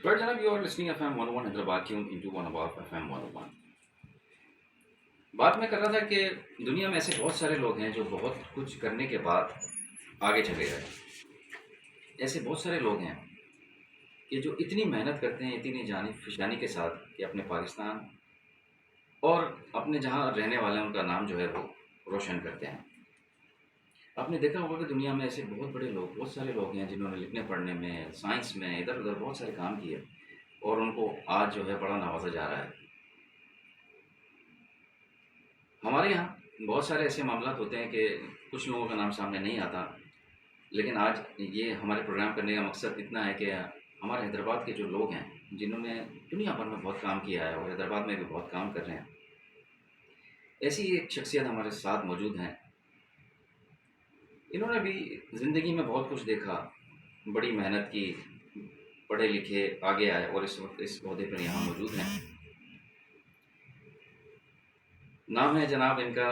Right, Janab, you are listening FM 101 Hyderabad tuned into one above FM 101. बात मैं कर रहा था कि दुनिया में ऐसे बहुत सारे लोग हैं जो बहुत कुछ करने के बाद आगे चले गए। ऐसे बहुत सारे लोग हैं कि जो इतनी मेहनत करते हैं, इतनी जानी फिशानी के साथ कि अपने पाकिस्तान और अपने जहाँ रहने वाले हैं उनका नाम जो है वो रोशन करते हैं। आपने देखा होगा कि दुनिया में ऐसे बहुत बड़े लोग, बहुत सारे लोग हैं जिन्होंने लिखने पढ़ने में, साइंस में, इधर उधर बहुत सारे काम किए और उनको आज जो है बड़ा नवाजा जा रहा है। हमारे यहाँ बहुत सारे ऐसे मामला होते हैं कि कुछ लोगों का नाम सामने नहीं आता, लेकिन आज ये हमारे प्रोग्राम करने का मकसद इतना है कि हमारे हैदराबाद के जो लोग हैं जिन्होंने दुनिया भर में बहुत काम किया है और हैदराबाद में भी बहुत काम कर रहे हैं, ऐसी एक शख्सियत हमारे साथ मौजूद हैं। इन्होंने भी ज़िंदगी में बहुत कुछ देखा, बड़ी मेहनत की, पढ़े लिखे आगे आए और इस वक्त इस ओहदे पर यहाँ मौजूद हैं। नाम है जनाब इनका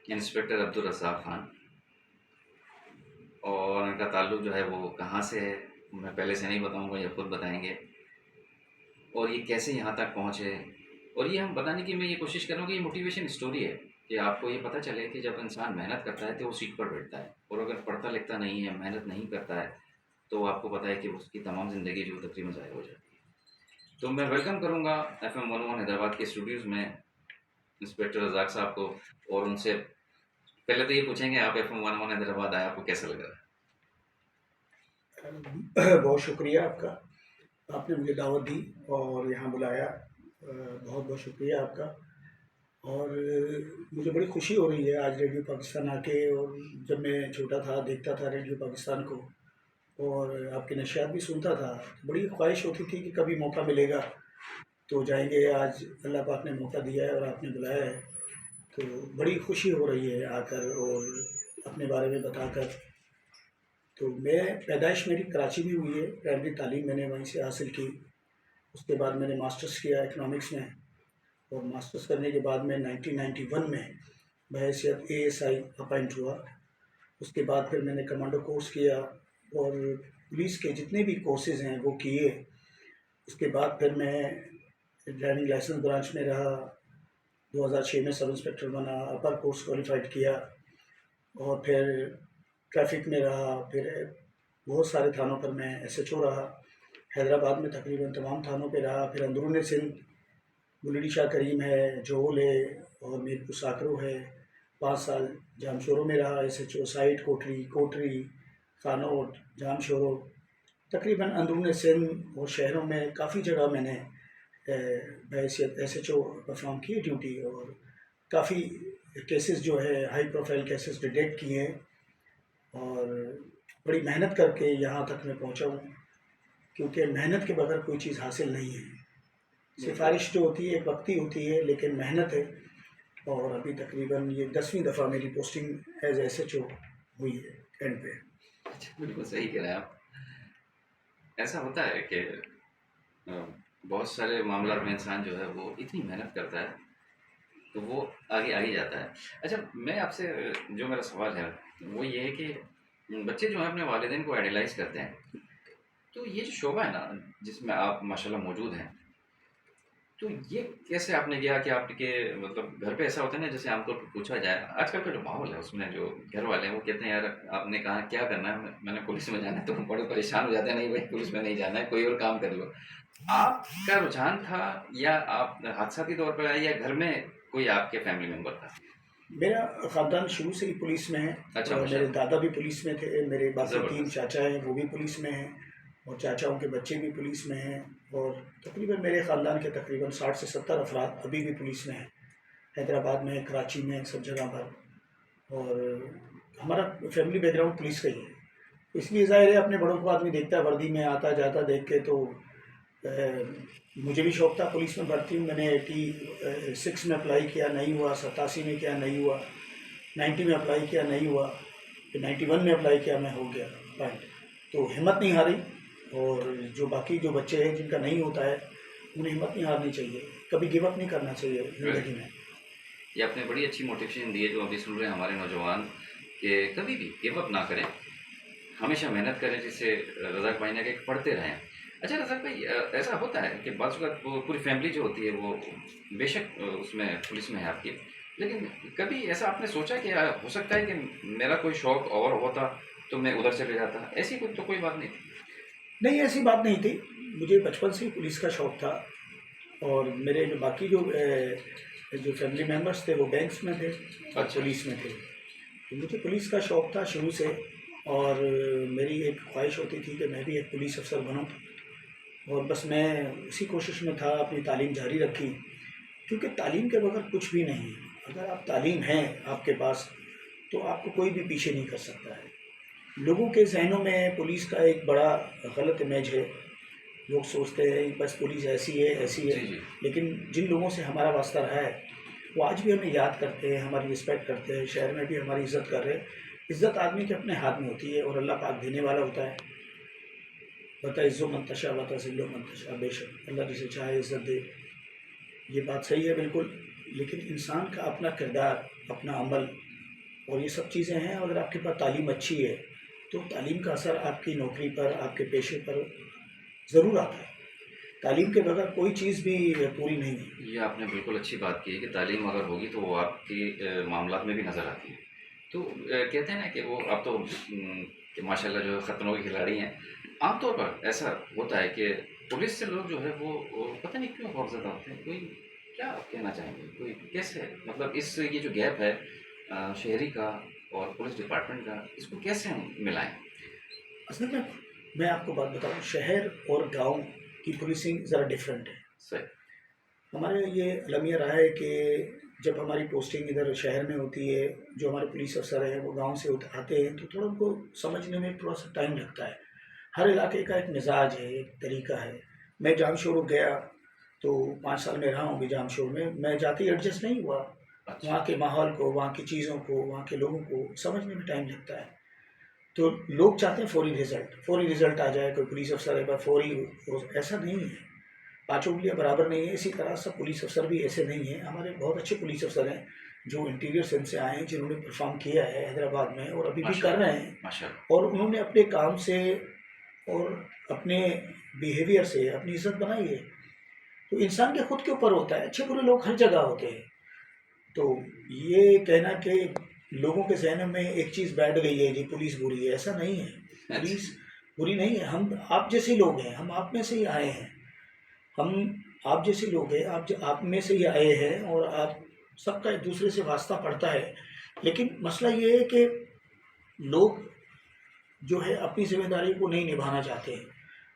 इंस्पेक्टर अब्दुल रज़ाक खान और इनका ताल्लुक़ जो है वो कहाँ से है मैं पहले से नहीं बताऊंगा, ये खुद बताएंगे और ये कैसे यहाँ तक पहुँचे। और ये हम बताने की मैं ये कोशिश कर रहा हूँ कि ये मोटिवेशन स्टोरी है कि आपको ये पता चले कि जब इंसान मेहनत करता है तो वो सीट पर बैठता है, और अगर पढ़ता लिखता नहीं है, मेहनत नहीं करता है, तो आपको पता है कि उसकी तमाम ज़िंदगी जो तकरीबन ज़ाया हो जाती है। तो मैं वेलकम करूँगा FM 101 हैदराबाद के स्टूडियोज़ में इंस्पेक्टर रज़ाक साहब को, और उनसे पहले तो ये पूछेंगे आप FM 101 हैदराबाद आए, आपको कैसा लग रहा है? बहुत शुक्रिया आपका, आपने मुझे दावत दी और यहाँ बुलाया। बहुत बहुत शुक्रिया आपका। और मुझे बड़ी खुशी हो रही है आज रेडियो पाकिस्तान आके, और जब मैं छोटा था देखता था रेडियो पाकिस्तान को और आपके नशियात भी सुनता था, बड़ी ख्वाहिश होती थी कि कभी मौका मिलेगा तो जाएंगे। आज अल्लाह पाक ने मौका दिया है और आपने बुलाया है, तो बड़ी खुशी हो रही है आकर और अपने बारे में बताकर। तो मैं पैदाइश मेरी कराची में हुई है, प्राइमरी तालीम मैंने वहीं से हासिल की। उसके बाद मैंने मास्टर्स किया इकनॉमिक्स में, और मास्टर्स करने के बाद मैं 1991 में बहैसियत ASI अपॉइंट हुआ। उसके बाद फिर मैंने कमांडो कोर्स किया और पुलिस के जितने भी कोर्सेज़ हैं वो किए। उसके बाद फिर मैं ड्राइविंग लाइसेंस ब्रांच में रहा, 2006 में सब इंस्पेक्टर बना, अपर कोर्स क्वालिफाइड किया, और फिर ट्रैफिक में रहा, फिर बहुत सारे थानों पर मैं SHO रहा। हैदराबाद में तकरीबन तमाम थानों पे रहा। फिर अंदरून सिंध बुलडी शाह करीम है, जोहल है और मीरपुर साकरो है। 5 साल जामशोरों में रहा, SHO साइट कोटरी कोटरी खानोट जामशोरों। तकरीबन अंदरून सिंध और शहरों में काफ़ी जगह मैंने बहैसियत SHO परफॉर्म की ड्यूटी, और काफ़ी केसेस जो है हाई प्रोफाइल केसेस डिटेक्ट किए हैं, और बड़ी मेहनत करके यहाँ तक मैं पहुँचा हूँ, क्योंकि मेहनत के बगैर कोई चीज़ हासिल नहीं है। है? सिफारिश जो होती है एक वक्ती होती है, लेकिन मेहनत है। और अभी तकरीबन ये 10वीं दफ़ा मेरी पोस्टिंग एज SHO हुई है एंड पे। अच्छा, बिल्कुल सही कह रहे हैं आप। ऐसा होता है कि बहुत सारे मामला में इंसान जो है वो इतनी मेहनत करता है तो वो आगे आगे जाता है। अच्छा, मैं आपसे जो मेरा सवाल है वो ये है कि बच्चे जो हैं अपने वालिदैन को आइडलाइज करते हैं, तो ये जो शोबा है ना जिसमें आप माशाल्लाह मौजूद हैं, तो ये कैसे आपने किया कि आपके मतलब घर पे ऐसा होता है ना, जैसे आमतौर पर पूछा जाए आजकल का जो माहौल है उसमें जो घर वाले हैं वो कहते हैं यार आपने कहा क्या करना है, मैंने पुलिस में जाना है, तो बड़े परेशान हो जाते हैं, नहीं भाई पुलिस में नहीं जाना है, कोई और काम कर लो। आपका रुझान था या आप हादसाती तौर पर आए या घर में कोई आपके फैमिली मेंबर था? मेरा ख़ानदान शुरू से ही पुलिस में है। अच्छा, मेरे माशाल्लाह। दादा भी पुलिस में थे, मेरे बाकी 3 ज़बरदस्त। चाचा हैं वो भी पुलिस में हैं, और चाचाओं के बच्चे भी पुलिस में हैं। और तकरीबन मेरे ख़ानदान के तकरीबन 60 से 70 अफराद अभी भी पुलिस में हैं, हैदराबाद में, कराची में, सब जगह पर। और हमारा फैमिली बैकग्राउंड पुलिस का ही है, इसलिए ज़ाहिर है अपने बड़ों को आदमी देखता है वर्दी में आता जाता देख के, तो मुझे भी शौक़ था पुलिस में भर्ती हूँ। मैंने 86 में अप्लाई किया, नहीं हुआ। 87 में किया, नहीं हुआ। 90 में अप्लाई किया, नहीं हुआ। फिर 91 में अप्लाई किया, मैं हो गया पॉइंट। तो हिम्मत नहीं हारी, और जो बाकी जो बच्चे हैं जिनका नहीं होता है उन्हें हिम्मत नहीं हारनी चाहिए, कभी गिव अप नहीं करना चाहिए ज़िंदगी में। ये आपने बड़ी अच्छी मोटिवेशन दी है जो अभी सुन रहे हैं हमारे नौजवान, कि कभी भी गिव अप ना करें, हमेशा मेहनत करें, जिससे रज़ाक भाई ने कहा कि पढ़ते रहें। अच्छा रज़ाक भाई, ऐसा होता है कि बाज़ वक़्त वो पूरी फ़ैमिली जो होती है वो बेशक उसमें पुलिस में है आपकी, लेकिन कभी ऐसा आपने सोचा कि हो सकता है कि मेरा कोई शौक और होता तो मैं उधर चले जाता? ऐसी कोई तो कोई बात नहीं थी? नहीं, ऐसी बात नहीं थी। मुझे बचपन से ही पुलिस का शौक था और मेरे जो बाकी जो फैमिली मेम्बर्स थे वो बैंक्स में थे और अच्छा, पुलिस में थे। तो मुझे पुलिस का शौक था शुरू से और मेरी एक ख्वाहिश होती थी कि मैं भी एक पुलिस अफ़सर बनूँ और बस मैं उसी कोशिश में था, अपनी तालीम जारी रखी क्योंकि तालीम के बगैर कुछ भी नहीं है। अगर आप तालीम है आपके पास, तो आपको कोई भी पीछे नहीं कर सकता है। लोगों के ज़हनों में पुलिस का एक बड़ा गलत इमेज है। लोग सोचते हैं बस पुलिस ऐसी है, जी, जी। लेकिन जिन लोगों से हमारा वास्ता रहा है, वो आज भी हमें याद करते हैं, हमारी रिस्पेक्ट करते हैं, शहर में भी हमारी इज़्ज़त कर रहे हैं। इज़्ज़त आदमी के अपने हाथ में होती है और अल्लाह पाक देने वाला होता है। बतइज़्ज़ो मन तशा व तुज़िल्लु मन तशा, बेशक अल्लाह जिसे चाहे इज़्ज़त दे। ये बात सही है बिल्कुल, लेकिन इंसान का अपना किरदार, अपना अमल और ये सब चीज़ें हैं। अगर आपके पास तालीम अच्छी है, तो तालीम का असर आपकी नौकरी पर, आपके पेशे पर ज़रूर आता है। तालीम के बगैर कोई चीज़ भी पूरी नहीं है। ये आपने बिल्कुल अच्छी बात की है कि तालीम अगर होगी तो वो आपके मामलात में भी नज़र आती है। तो कहते हैं ना कि वो आप तो कि माशाल्लाह जो खतरों के खिलाड़ी हैं। आमतौर पर ऐसा होता है कि पुलिस से लोग जो है वो पता नहीं क्यों खौफज़दा होते हैं। कोई क्या कहना चाहेंगे? कोई कैसे मतलब इस ये जो गैप है शहरी का और पुलिस डिपार्टमेंट का, इसको कैसे हम मिलाएँ? असल में मैं आपको बात बताऊँ, शहर और गाँव की पुलिसिंग ज़रा डिफरेंट है। सही। हमारे ये अलमिया रहा है कि जब हमारी पोस्टिंग इधर शहर में होती है, जो हमारे पुलिस अफ़सर हैं वो गाँव से आते हैं, तो थोड़ा उनको समझने में थोड़ा-सा टाइम लगता है। हर इलाके का एक मिज़ाज है, एक तरीका है। मैं जामशोर गया, तो 5 साल में रहा हूँ अभी जामशोर में, मैं जाते ही एडजस्ट नहीं हुआ। अच्छा। वहाँ के माहौल को, वहाँ की चीज़ों को, वहाँ के लोगों को समझने में टाइम लगता है। तो लोग चाहते हैं फ़ौरी रिज़ल्ट आ जाए, कोई पुलिस अफ़सर है फ़ौरी हो, ऐसा नहीं है। पाँचों उँगलियाँ बराबर नहीं है, इसी तरह सब पुलिस अफ़सर भी ऐसे नहीं हैं। हमारे बहुत अच्छे पुलिस अफ़सर हैं, जो इंटीरियर सेल से आए हैं, जिन्होंने परफ़ॉर्म किया है हैदराबाद में और अभी भी कर रहे माशाल्लाह, हैं माशाल्लाह। और उन्होंने अपने काम से और अपने बिहेवियर से अपनी इज़्ज़त बनाई है। तो इंसान के खुद के ऊपर होता है, अच्छे-बुरे लोग हर जगह होते हैं। तो ये कहना कि लोगों के ज़हन में एक चीज़ बैठ गई है जी पुलिस बुरी है, ऐसा नहीं है। अच्छा। पुलिस बुरी नहीं है, हम आप जैसे लोग हैं, हम आप में से ही आए हैं। हम आप जैसे लोग हैं, आप में से ही आए हैं और आप सबका एक दूसरे से वास्ता पड़ता है। लेकिन मसला ये है कि लोग जो है अपनी ज़िम्मेदारी को नहीं निभाना चाहते हैं।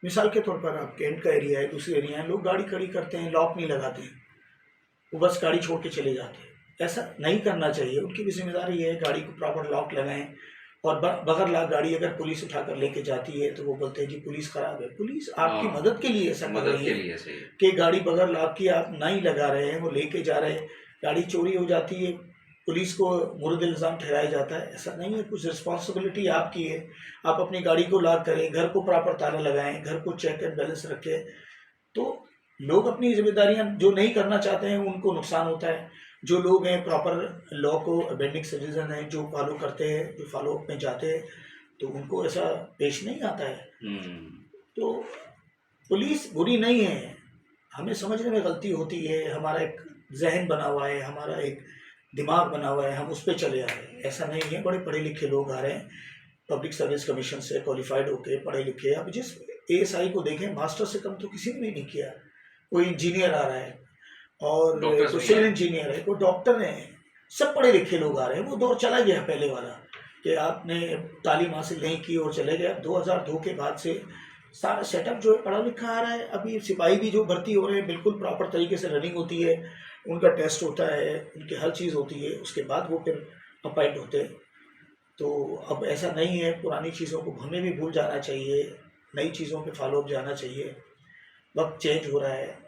मिसाल के तौर पर आप कैंट का एरिया है, दूसरे एरिया है, लोग गाड़ी खड़ी करते हैं, लॉक नहीं लगाते हैं, वो बस गाड़ी छोड़ के चले जाते हैं। ऐसा नहीं करना चाहिए, उनकी भी ज़िम्मेदारी है गाड़ी को प्रॉपर लॉक लगाएँ और बगैर लॉक गाड़ी अगर पुलिस उठाकर लेके जाती है, तो वो बोलते हैं जी पुलिस खराब है। पुलिस आपकी हाँ, मदद के लिए ऐसा कर मदद रही के है लिए सही है। कि गाड़ी बगैर लॉक किए आप नहीं लगा रहे हैं, वो लेके जा रहे हैं, गाड़ी चोरी हो जाती है, पुलिस को मुर्द इल्ज़ाम ठहराया जाता है, ऐसा नहीं है, कुछ रिस्पॉन्सिबिलिटी आपकी है। आप अपनी गाड़ी को लॉक करें, घर को प्रॉपर ताला लगाएँ, घर को चेक एंड बैलेंस रखें, तो लोग अपनी ज़िम्मेदारियाँ जो नहीं करना चाहते हैं, उनको नुकसान होता है। जो लोग हैं प्रॉपर लॉ को अबेंडिंग सिटीज़न हैं, जो फॉलो करते हैं, जो फॉलो अप में जाते हैं, तो उनको ऐसा पेश नहीं आता है। हुँ। तो पुलिस बुरी नहीं है, हमें समझने में गलती होती है, हमारा एक ज़हन बना हुआ है, हमारा एक दिमाग बना हुआ है, हम उस पे चले आ रहे हैं। ऐसा नहीं है, बड़े पढ़े-लिखे लोग आ रहे हैं, पब्लिक सर्विस कमीशन से क्वालिफ़ाइड होके, पढ़े-लिखे। अब जिस एएसआई को देखें, मास्टर से कम तो किसी ने भी नहीं किया। कोई इंजीनियर आ रहा है और डॉक्टर्स कोई भी सिविल हैं। इंजीनियर है, कोई डॉक्टर हैं, सब पढ़े-लिखे लोग आ रहे हैं। वो दौर चला गया पहले वाला कि आपने तालीम हासिल नहीं की और चले गए। अब 2002 के बाद से सारा सेटअप जो है पढ़ा-लिखा आ रहा है। अभी सिपाही भी जो भर्ती हो रहे हैं, बिल्कुल प्रॉपर तरीके से रनिंग होती है, उनका टेस्ट होता है, उनकी हर चीज़ होती है, उसके बाद वो फिर अपॉइंट होते हैं। तो अब ऐसा नहीं है, पुरानी चीज़ों को हमें भी भूल जाना चाहिए, नई चीज़ों पे फ़ॉलो अप जाना चाहिए। वक़्त चेंज हो रहा है,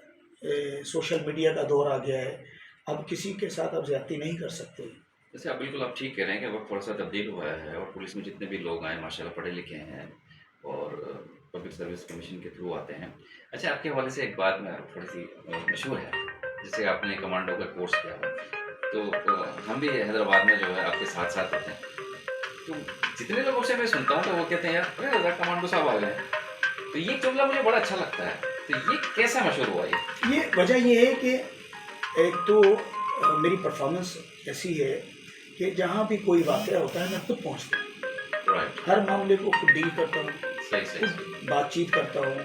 सोशल मीडिया का दौर आ गया है, अब किसी के साथ आप ज़्यादती नहीं कर सकते। जैसे आप बिल्कुल आप ठीक कह रहे हैं कि वक़्त थोड़ा-सा तब्दील हुआ है और पुलिस में जितने भी लोग आए माशाल्लाह पढ़े-लिखे हैं और पब्लिक सर्विस कमीशन के थ्रू आते हैं। अच्छा, आपके हवाले से एक बात मैं थोड़ी-सी मशहूर है, जैसे आपने कमांडो का कोर्स किया हुआ, तो हम भी हैदराबाद में जो है आपके साथ-साथ होते हैं। तो जितने लोगों से मैं सुनता हूँ तो वो कहते हैं यार अरे! कमांडो साहब आ गए हैं। तो तो ये जुमला मुझे बड़ा अच्छा लगता है, तो ये कैसे मशहूर हुआ ये? वजह ये है कि एक तो मेरी परफॉर्मेंस ऐसी है कि जहाँ भी कोई वाक़या होता है मैं खुद पहुँचता हूँ, राइट, हर मामले को खुद डील करता हूँ, सही सही खुद बातचीत करता हूँ,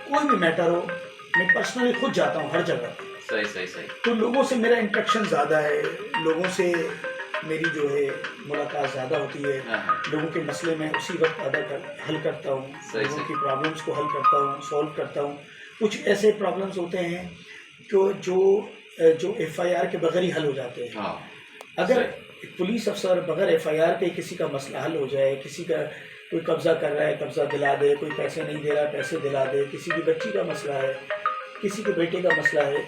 कोई भी मैटर हो मैं पर्सनली खुद जाता हूँ हर जगह। सही सही सही। तो लोगों से मेरा इंटरेक्शन ज़्यादा है, लोगों से मेरी जो है मुलाकात ज़्यादा होती है, हाँ हाँ, लोगों के मसले में उसी वक्त हल करता हूँ, सही लोगों सही, की प्रॉब्लम्स को हल करता हूँ, सॉल्व करता हूँ। कुछ ऐसे प्रॉब्लम्स होते हैं जो एफआईआर के बगैर ही हल हो जाते हैं। हाँ अगर सही, एक पुलिस अफसर बगैर एफआईआर के किसी का मसला हल हो जाए, किसी का कोई कब्जा कर रहा है कब्जा दिला दे, कोई पैसे नहीं दे रहा है पैसे दिला दे, किसी की बच्ची का मसला है, किसी के बेटे का मसला है,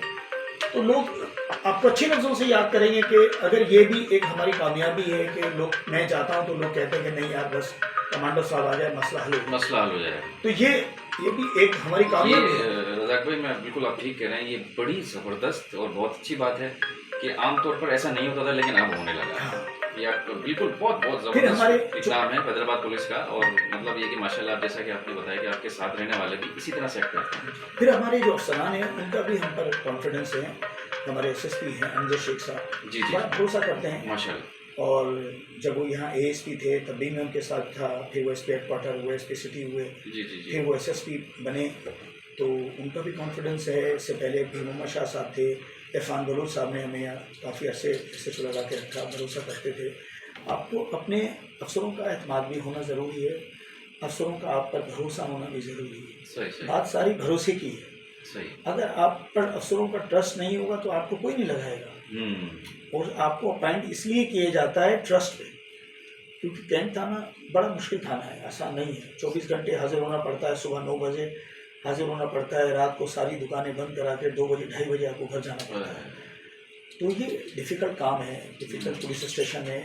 तो लोग आपको अच्छे लफ्ज़ों से याद करेंगे। कि अगर ये भी एक हमारी कामयाबी है कि लोग, मैं जाता हूँ तो लोग कहते हैं कि नहीं यार बस कमांडर साहब आ जाए मसला हल हो जाए। मसला हल हो जाएगा। तो ये भी एक हमारी ये कामयाबी है। रज़ाक भाई, मैं बिल्कुल आप ठीक कह रहे हैं, ये बड़ी ज़बरदस्त और बहुत अच्छी बात है कि आमतौर पर ऐसा नहीं होता था लेकिन अब होने लगा है। हाँ। ये आप बिल्कुल बहुत बहुत फिर हमारे ज़बरदस्त इकदाम है हैदराबाद पुलिस का, और मतलब ये कि माशाल्लाह आप जैसा कि आपने बताया कि आपके साथ रहने वाले भी इसी तरह से एक्ट करते हैं। फिर हमारे जो अफसरान हैं उनका भी हम पर कॉन्फिडेंस है। हमारे एसएसपी हैं अमजद शेख साहब, जी जी, बड़ा भरोसा करते हैं। माशाल्लाह, और जब वो यहाँ एएसपी थे तब भी मैं उनके साथ था, फिर वो एसपी हेडक्वार्टर हुए, एसपी सिटी हुए, जी जी जी, फिर वो एसएसपी बने, तो उनका भी कॉन्फिडेंस है। इससे पहले भी मोहम्मद शाह साहब थे, इरफान बलोच साहब ने हमें काफ़ी अरसे से लगा के रखा, भरोसा करते थे। आपको अपने अफसरों का एतमाद भी होना ज़रूरी है, अफसरों का आप पर भरोसा होना भी ज़रूरी है। सही सही बात सारी भरोसे की है। सही, अगर आप पर अफसरों का ट्रस्ट नहीं होगा तो आपको कोई नहीं लगाएगा। और आपको अपॉइंट इसलिए किया जाता है ट्रस्ट पे, क्योंकि कैंट थाना बड़ा मुश्किल थाना है, आसान नहीं है। 24 घंटे हाजिर होना पड़ता है, सुबह 9 बजे हाजिर होना पड़ता है, रात को सारी दुकानें बंद करा के 2 बजे 2:30 बजे आपको घर जाना पड़ता है। तो ये डिफ़िकल्ट काम है, डिफ़िकल्ट पुलिस स्टेशन है।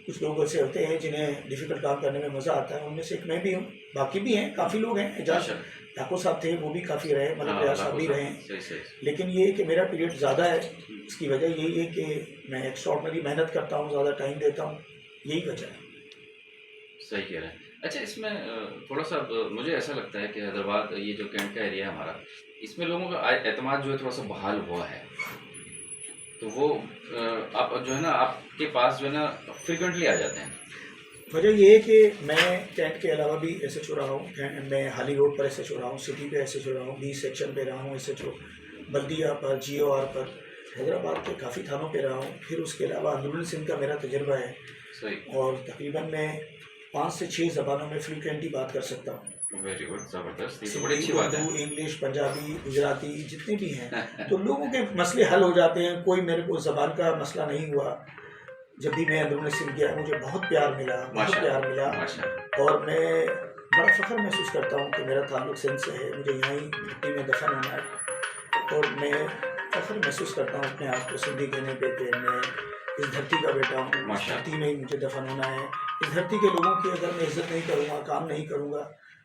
कुछ लोग ऐसे होते हैं जिन्हें डिफ़िकल्ट काम करने में मज़ा आता है, उनमें से एक मैं भी हूँ, बाकी भी हैं, काफ़ी लोग हैं। एजाज माशाल्लाह, ठाकुर साहब थे, वो भी काफ़ी रहे, मतलब हाँ, प्रयास साहब भी लाखों रहे हैं। सही सही, लेकिन ये है कि मेरा पीरियड ज़्यादा है, इसकी वजह यही है कि मैं एक्स्ट्राऑर्डिनरी मेहनत करता हूँ, ज़्यादा टाइम देता हूँ, यही वजह है। सही कह रहे हैं। अच्छा, इसमें थोड़ा सा मुझे ऐसा लगता है कि हैदराबाद ये जो कैंट का एरिया है हमारा, इसमें लोगों का एतमाद जो है थोड़ा सा बहाल हुआ है, तो वो आप जो है ना आपके पास जो है ना फ्रिक्वेंटली आ जाते हैं। वजह ये है कि मैं कैंट के अलावा भी एसएच हो रहा हूँ, मैं हाली रोड पर एसएच हो रहा हूँ, सिटी पे एसएच हो रहा हूँ, बी सेक्शन पे रहा हूँ एसएच हो, बल्दिया पर, जीओआर पर, हैदराबाद के काफ़ी थानों पे रहा हूँ। फिर उसके अलावा अंदरूनी सिंध का मेरा तजर्बा है, सही, और तकरीबन मैं 5 से 6 ज़बानों में फ्लुएंटली बात कर सकता हूँ। वेरी गुड, ज़बरदस्त, ये तो बड़ी सिंधी, अच्छी बात है। उर्दू, इंग्लिश, पंजाबी, गुजराती, जितने भी हैं, तो लोगों के मसले हल हो जाते हैं। कोई मेरे को ज़बान का मसला नहीं हुआ। जब भी मैं अंदरूनी सिंध गया मुझे बहुत प्यार मिला, बहुत प्यार मिला, माशाल्लाह, और मैं बड़ा फ़ख्र महसूस करता हूँ कि मेरा ताल्लुक़ सिंध से है, मुझे यहीं मिट्टी में दफन होना है। और मैं फ़ख्र महसूस करता हूँ अपने आप को सिंधी कहने पे कि मैं इस धरती का बेटा हूँ, इस धरती में ही मुझे दफन होना है। इस धरती के लोगों की अगर मैं इज़्ज़त नहीं करूँगा, काम नहीं करूँगा,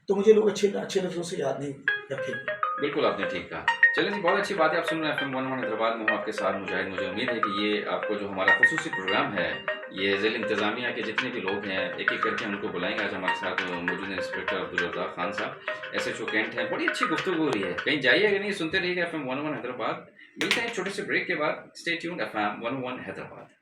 तो मुझे लोग अच्छे अच्छे लफ्ज़ों से याद नहीं रखेंगे। बिल्कुल आपने ठीक कहा। चलिए जी, बहुत अच्छी बात है, आप सुन रहे हैं FM 101 हैदराबाद में हूँ आपके साथ मुजाहिद। मुझे उम्मीद है कि ये आपको जो हमारा खुसूसी प्रोग्राम है, ये ज़िला इंतज़ामिया के जितने भी लोग हैं एक एक करके उनको बुलाएंगे। आज हमारे साथ मौजूद हैं इंस्पेक्टर अब्दुल रज़ाक खान साहब, SHO कैंट हैं। बड़ी अच्छी गुफ्तगू हो रही है, कहीं जाइएगा नहीं, सुनते रहिएगा FM 101 हैदराबाद। मिलते हैं एक छोटे से ब्रेक के बाद। Stay tuned, FM 101 Hyderabad.